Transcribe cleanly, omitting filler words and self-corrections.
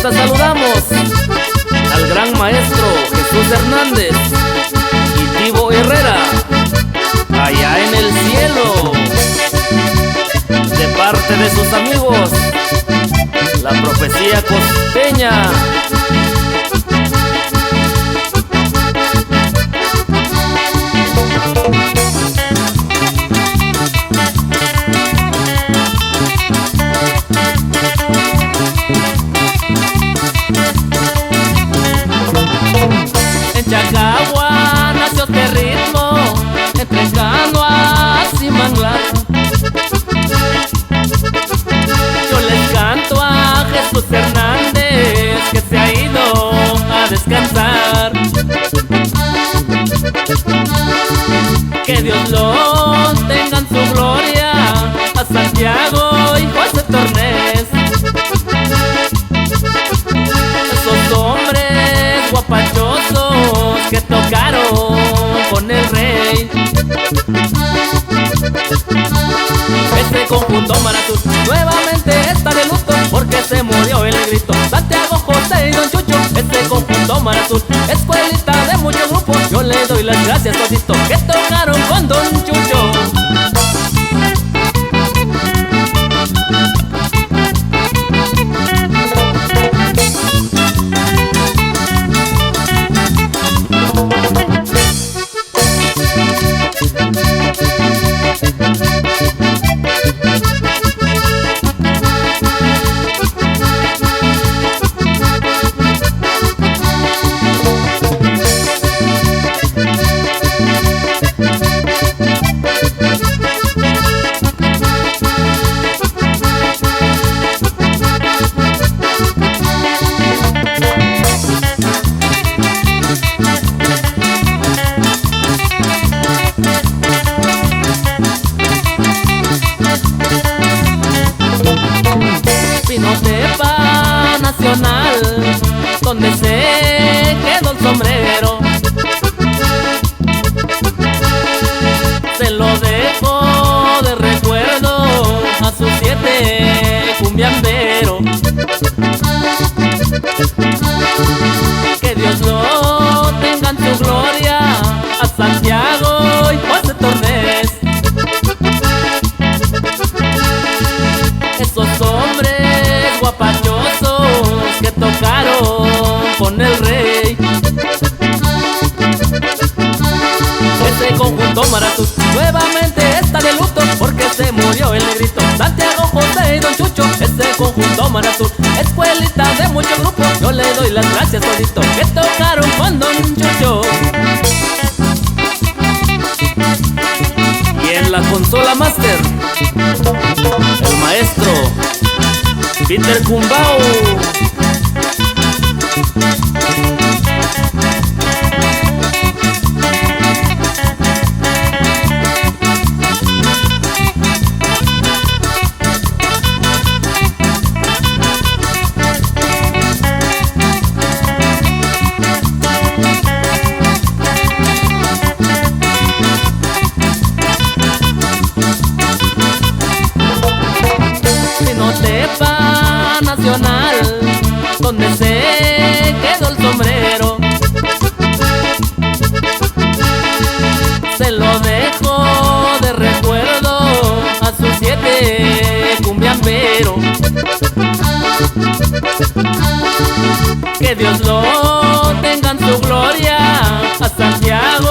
fiesta saludamos al gran maestro Jesús Hernández y Tivo Herrera, allá en el cielo, de parte de sus amigos, la Profecía Costeña. En Chacagua nació este ritmo, entre Canoas y Manglar. Yo les canto a Jesús Hernández, que se ha ido a descansar. Que Dios lo tenga en su gloria, a Santiago y José Tornés. Esos hombres guapachosos que tocaron con el rey. Este conjunto Maratún nuevamente está de luto, porque se murió el grito Santiago, José y Don Chucho. Este conjunto Maratún, escuelita de muchos grupos, yo le doy las gracias todito que tocaron con Don Chucho. Pinotepa Nacional, donde se quedó el sombrero, se lo dejo de recuerdo a sus 7 cumbiamberos. Que Dios lo tenga en su gloria, a Santiago y José Tornés. Esos hombres guapachosos que tocaron con el rey. Este conjunto Maratún nuevamente está de luto, porque se murió el negrito Santiago, José y Don Chucho. Este conjunto Maratún, escuelita de muchos grupos, yo le doy las gracias todito que tocaron con Don Chucho. Y en la consola master, el maestro Peter Cumbao. Pinotepa Nacional, donde se quedó el sombrero, se lo dejo de recuerdo a sus 7 cumbiamberos. Que Dios lo tenga en su gloria, a Santiago